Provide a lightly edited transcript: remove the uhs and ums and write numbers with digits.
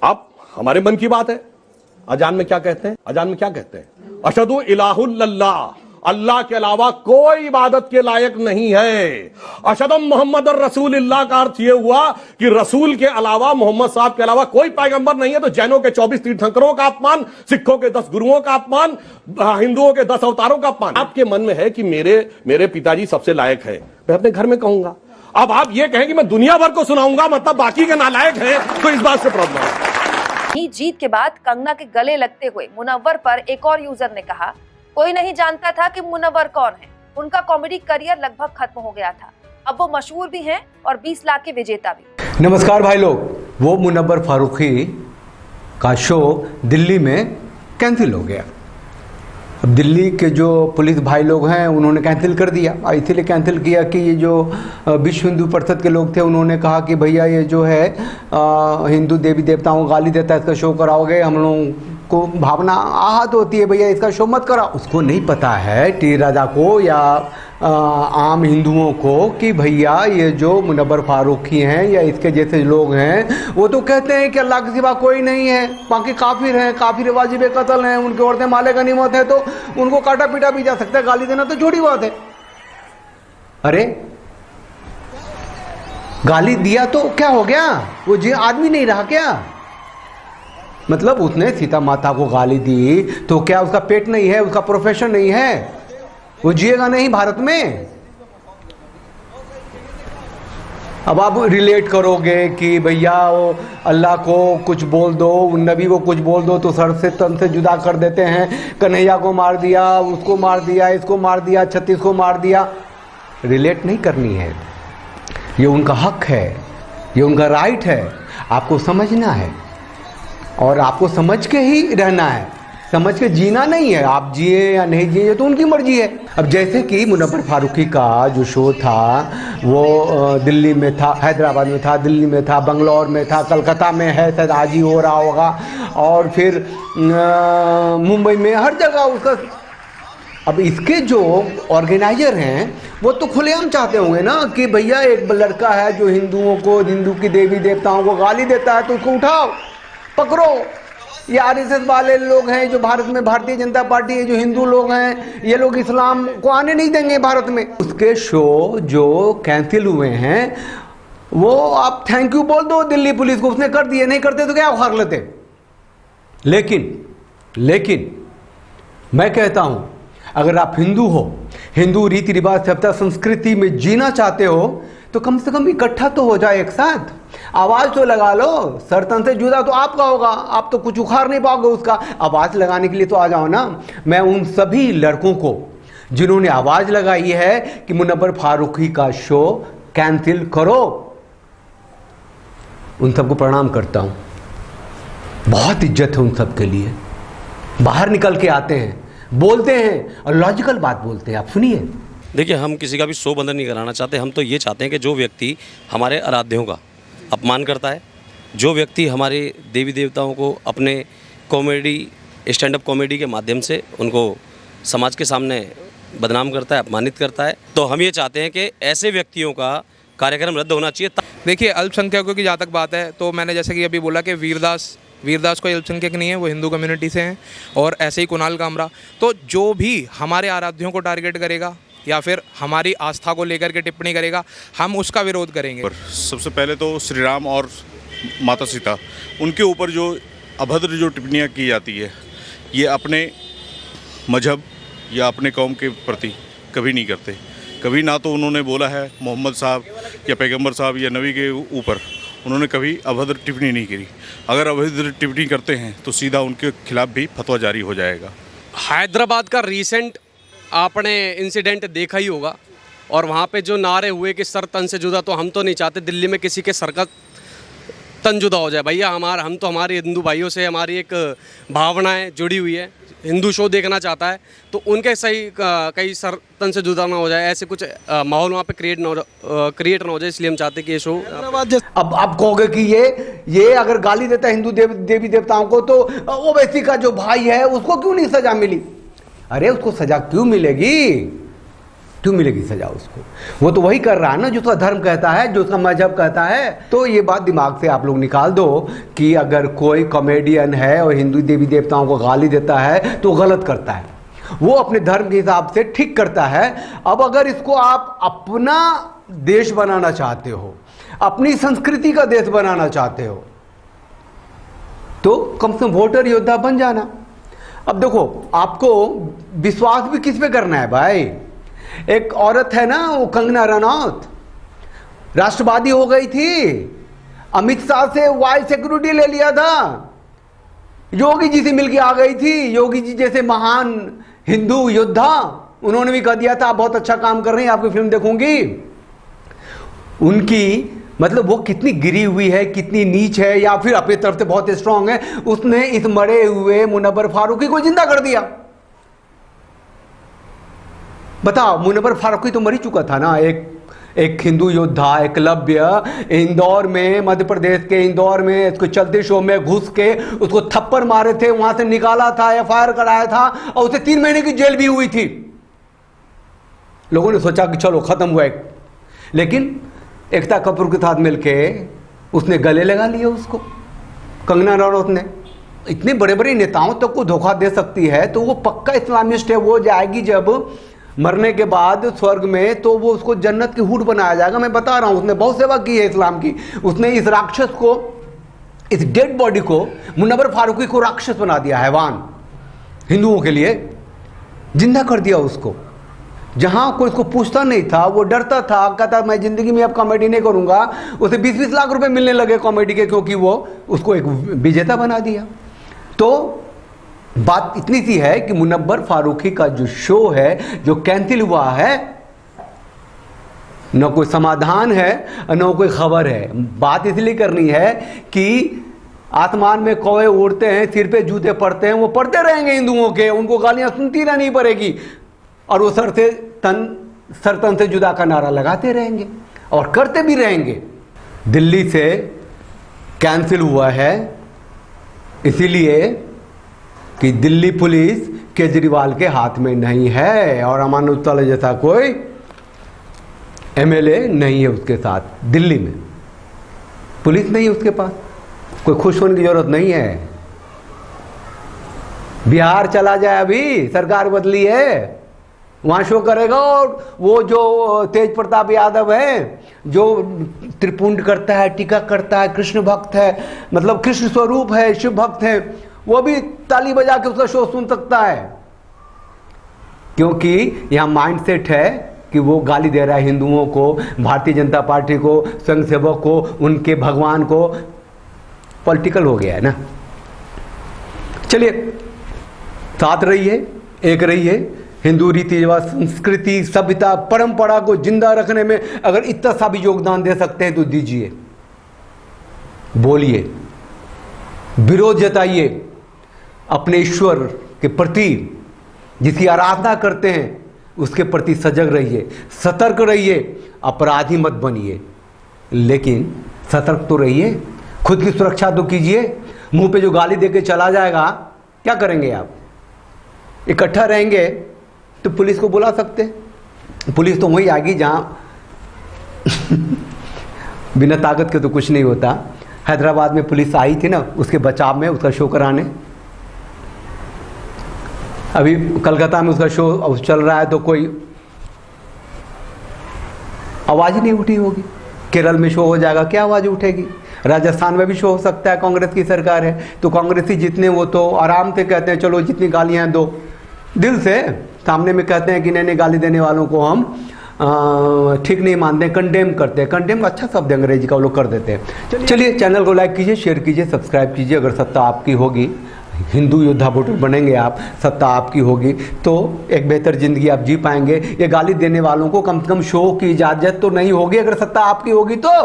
आप हमारे मन की बात है। अजान में क्या कहते हैं? अजान में क्या कहते हैं? अशहदु इलाहुल्लल्लाह, अल्लाह के अलावा कोई इबादत के लायक नहीं है। अशहदु मुहम्मद रसूलुल्लाह का अर्थ यह हुआ कि रसूल के अलावा, मोहम्मद साहब के अलावा कोई पैगंबर नहीं है। तो जैनों के 24 तीर्थंकरों का अपमान, सिखों के 10 गुरुओं का अपमान, हिंदुओं के 10 अवतारों का अपमान। आपके मन में है कि मेरे पिताजी सबसे लायक है, मैं अपने घर में कहूंगा। अब आप ये कहें कि मैं दुनिया भर को सुनाऊंगा, मतलब बाकी के नालायक हैं, तो इस बात से प्रॉब्लम है। जीत के बाद कंगना के गले लगते हुए मुनव्वर पर एक और यूजर ने कहा, कोई नहीं जानता था कि मुनव्वर कौन है। उनका कॉमेडी करियर लगभग खत्म हो गया था। अब वो मशहूर भी हैं और 20 लाख के विजेता भी। नमस्कार भाई लोग, वो मुनव्वर फारूकी का शो दिल्ली में कैंसिल हो गया। अब दिल्ली के जो पुलिस भाई लोग हैं उन्होंने कैंसिल कर दिया। इसीलिए कैंसिल किया कि ये जो विश्व हिंदू परिषद के लोग थे उन्होंने कहा कि भैया ये जो है हिंदू देवी देवताओं को गाली देता है, इसका शो कराओगे, हम लोगों को भावना आहत होती है, भैया इसका शो मत कराओ। उसको नहीं पता है टी राजा को या आम हिंदुओं को कि भैया ये जो मुनव्वर फारूकी हैं या इसके जैसे लोग हैं वो तो कहते हैं कि अल्लाह के सिवा कोई नहीं है, बाकी काफिर हैं, काफिर वाजिब कत्ल हैं, उनके औरतें माले गनीमत है, तो उनको काटा पीटा भी जा सकता है, गाली देना तो छोटी बात है। अरे गाली दिया तो क्या हो गया? वो जी आदमी नहीं रहा क्या? मतलब उसने सीता माता को गाली दी तो क्या उसका पेट नहीं है, उसका प्रोफेशन नहीं है, वो जिएगा नहीं भारत में? अब आप रिलेट करोगे कि भैया वो अल्लाह को कुछ बोल दो, नबी को कुछ बोल दो तो सर से तन से जुदा कर देते हैं, कन्हैया को मार दिया, उसको मार दिया, इसको मार दिया, 36 को मार दिया। रिलेट नहीं करनी है, ये उनका हक है, ये उनका राइट है, आपको समझना है और आपको समझ के ही रहना है, समझ के जीना नहीं है। आप जिए या नहीं जिए तो उनकी मर्जी है। अब जैसे कि मुनव्वर फारूकी का जो शो था वो दिल्ली में था, हैदराबाद में था, दिल्ली में था, बंगलौर में था, कलकत्ता में है, शायद आज ही हो रहा होगा, और फिर मुंबई में, हर जगह उसका। अब इसके जो ऑर्गेनाइजर हैं वो तो खुलेआम चाहते होंगे ना कि भैया एक लड़का है जो हिंदुओं को, हिंदू की देवी देवताओं को गाली देता है तो उसको उठाओ, पकड़ो। ये आरएसएस वाले लोग हैं जो भारत में, भारतीय जनता पार्टी है, जो हिंदू लोग हैं, ये लोग इस्लाम को आने नहीं देंगे भारत में। उसके शो जो कैंसिल हुए हैं वो आप थैंक यू बोल दो दिल्ली पुलिस को, उसने कर दिए, नहीं करते तो क्या उखाड़ लेते। लेकिन मैं कहता हूं अगर आप हिंदू हो, हिंदू रीति रिवाज सभ्यता संस्कृति में जीना चाहते हो तो कम से कम इकट्ठा तो हो जाए, एक साथ आवाज तो लगा लो। सरतन से जुदा तो आपका होगा, आप तो कुछ उखाड़ नहीं पाओगे उसका, आवाज लगाने के लिए तो आ जाओ ना। मैं उन सभी लड़कों को जिन्होंने आवाज लगाई है कि मुनव्वर फारूकी का शो कैंसिल करो, उन सबको प्रणाम करता हूं। बहुत इज्जत है उन सब के लिए। बाहर निकल के आते हैं, बोलते हैं और लॉजिकल बात बोलते हैं। आप सुनिए। देखिए, हम किसी का भी शो बंद नहीं कराना चाहते। हम तो ये चाहते हैं कि जो व्यक्ति हमारे आराध्यों का अपमान करता है, जो व्यक्ति हमारे देवी देवताओं को अपने कॉमेडी, स्टैंड अप कॉमेडी के माध्यम से उनको समाज के सामने बदनाम करता है, अपमानित करता है, तो हम ये चाहते हैं कि ऐसे व्यक्तियों का कार्यक्रम रद्द होना चाहिए। देखिए, अल्पसंख्यकों की जहाँ तक बात है तो मैंने जैसे कि अभी बोला कि वीरदास कोई अल्पसंख्यक नहीं है, वो हिंदू कम्युनिटी से हैं, और ऐसे ही कुणाल कामरा। तो जो भी हमारे आराध्यों को टारगेट करेगा या फिर हमारी आस्था को लेकर के टिप्पणी करेगा, हम उसका विरोध करेंगे। सबसे पहले तो श्री राम और माता सीता, उनके ऊपर जो अभद्र जो टिप्पणियाँ की जाती है, ये अपने मजहब या अपने कौम के प्रति कभी नहीं करते। कभी ना तो उन्होंने बोला है मोहम्मद साहब या पैगंबर साहब या नबी के ऊपर उन्होंने कभी अभद्र टिप्पणी नहीं करी। अगर अभद्र टिप्पणी करते हैं तो सीधा उनके खिलाफ भी फतवा जारी हो जाएगा। हैदराबाद का रीसेंट आपने इंसिडेंट देखा ही होगा, और वहाँ पे जो नारे हुए कि सर तन से जुदा, तो हम तो नहीं चाहते दिल्ली में किसी के सर का तन जुदा हो जाए। भैया हम तो हमारे हिंदू भाइयों से हमारी एक भावनाएं जुड़ी हुई है। हिंदू शो देखना चाहता है तो उनके सही कहीं सर तन से जुदा ना हो जाए, ऐसे कुछ माहौल वहाँ पे क्रिएट ना हो जाए, इसलिए हम चाहते हैं कि ये शो। अब आप कहोगे कि ये अगर गाली देता है हिंदू देवी देवताओं को तो ओवैसी का जो भाई है उसको क्यों नहीं सजा मिली? अरे उसको सजा क्यों मिलेगी? क्यों मिलेगी सजा उसको? वो तो वही कर रहा है ना जो उसका धर्म कहता है, जो उसका मजहब कहता है। तो ये बात दिमाग से आप लोग निकाल दो कि अगर कोई कॉमेडियन है और हिंदू देवी देवताओं को गाली देता है तो गलत करता है, वो अपने धर्म के हिसाब से ठीक करता है। अब अगर इसको आप अपना देश बनाना चाहते हो, अपनी संस्कृति का देश बनाना चाहते हो, तो कम से कम वोटर योद्धा बन जाना। अब देखो, आपको विश्वास भी किस पे करना है भाई? एक औरत है ना, वो कंगना रनौत, राष्ट्रवादी हो गई थी, अमित शाह से वाइस सिक्योरिटी ले लिया था, योगी जी से मिलके आ गई थी। योगी जी जैसे महान हिंदू योद्धा, उन्होंने भी कह दिया था आप बहुत अच्छा काम कर रहे हैं, आपकी फिल्म देखूंगी। उनकी मतलब वो कितनी गिरी हुई है, कितनी नीच है, या फिर अपनी तरफ से बहुत स्ट्रांग है, उसने इस मरे हुए मुनव्वर फारूकी को जिंदा कर दिया। बताओ, मुनव्वर फारूकी तो मर ही चुका था ना, एक हिंदू योद्धा, एकलव्य, इंदौर में, मध्य प्रदेश के इंदौर में इसको चलते शो में घुस के उसको थप्पड़ मारे थे, वहां से निकाला था, एफआईआर कराया था और उसे 3 महीने की जेल भी हुई थी। लोगों ने सोचा कि चलो खत्म हुआ, लेकिन एकता कपूर के साथ मिलके उसने गले लगा लिया उसको, कंगना रनौत ने। इतने बड़े बड़े नेताओं तक को धोखा दे सकती है तो वो पक्का इस्लामिस्ट है। वो जाएगी जब मरने के बाद स्वर्ग में, तो वो उसको जन्नत की हूट बनाया जाएगा। मैं बता रहा हूँ, उसने बहुत सेवा की है इस्लाम की। उसने इस राक्षस को, इस डेड बॉडी को, मुनव्वर फारूकी को राक्षस बना दिया, हैवान, हिंदुओं के लिए जिंदा कर दिया उसको। जहां कोई उसको पूछता नहीं था, वो डरता था, कहता मैं जिंदगी में अब कॉमेडी नहीं करूंगा। उसे 20-20 लाख रुपए मिलने लगे कॉमेडी के, क्योंकि वो उसको एक विजेता बना दिया। तो बात इतनी सी है कि मुनव्वर फारूकी का जो शो है, जो कैंसिल हुआ है, न कोई समाधान है न कोई खबर है। बात इसलिए करनी है कि आसमान में कौवे उड़ते हैं, सिर पे जूते पड़ते हैं, वो पड़ते रहेंगे हिंदुओं के, उनको गालियां सुनती रहनी पड़ेगी, और वो सर तन से जुदा का नारा लगाते रहेंगे और करते भी रहेंगे। दिल्ली से कैंसिल हुआ है इसीलिए कि दिल्ली पुलिस केजरीवाल के हाथ में नहीं है और अमानुष तले जैसा कोई एमएलए नहीं है उसके साथ। दिल्ली में पुलिस नहीं है उसके पास, कोई खुश होने की जरूरत नहीं है। बिहार चला जाए, अभी सरकार बदली है, वहां शो करेगा। और वो जो तेज प्रताप यादव है, जो त्रिपुंड करता है, टीका करता है, कृष्ण भक्त है, मतलब कृष्ण स्वरूप है, शिव भक्त है, वो भी ताली बजा के उसका शो सुन सकता है, क्योंकि यहां माइंडसेट है कि वो गाली दे रहा है हिंदुओं को, भारतीय जनता पार्टी को, स्वयंसेवक को, उनके भगवान को। पॉलिटिकल हो गया है ना। चलिए, साथ रहिए, एक रहिए। हिंदू रीति रिवाज, संस्कृति, सभ्यता, परंपरा को जिंदा रखने में अगर इतना सा भी योगदान दे सकते हैं तो दीजिए, बोलिए, विरोध जताइए। अपने ईश्वर के प्रति, जिसकी आराधना करते हैं, उसके प्रति सजग रहिए, सतर्क रहिए, अपराधी मत बनिए, लेकिन सतर्क तो रहिए, खुद की सुरक्षा तो कीजिए। मुंह पे जो गाली देके चला जाएगा, क्या करेंगे आप? इकट्ठा रहेंगे तो पुलिस को बुला सकते हैं। पुलिस तो वही आएगी जहां बिना ताकत के तो कुछ नहीं होता। हैदराबाद में पुलिस आई थी ना उसके बचाव में, उसका शो कराने। अभी कलकत्ता में उसका शो चल रहा है तो कोई आवाज ही नहीं उठी होगी। केरल में शो हो जाएगा, क्या आवाज उठेगी? राजस्थान में भी शो हो सकता है, कांग्रेस की सरकार है तो कांग्रेसी जितने वो तो आराम से कहते हैं चलो जितनी गालियां दो, दिल से सामने में कहते हैं कि नहीं गाली देने वालों को हम ठीक नहीं मानते, कंडेम करते हैं। कंडेम अच्छा शब्द अंग्रेजी का वो लोग कर देते हैं। चलिए, चैनल को लाइक कीजिए, शेयर कीजिए, सब्सक्राइब कीजिए। अगर सत्ता आपकी होगी, हिंदू योद्धा वोटर बनेंगे आप, सत्ता आपकी होगी तो एक बेहतर ज़िंदगी आप जी पाएंगे। ये गाली देने वालों को कम से कम शो की इजाज़त तो नहीं होगी अगर सत्ता आपकी होगी तो।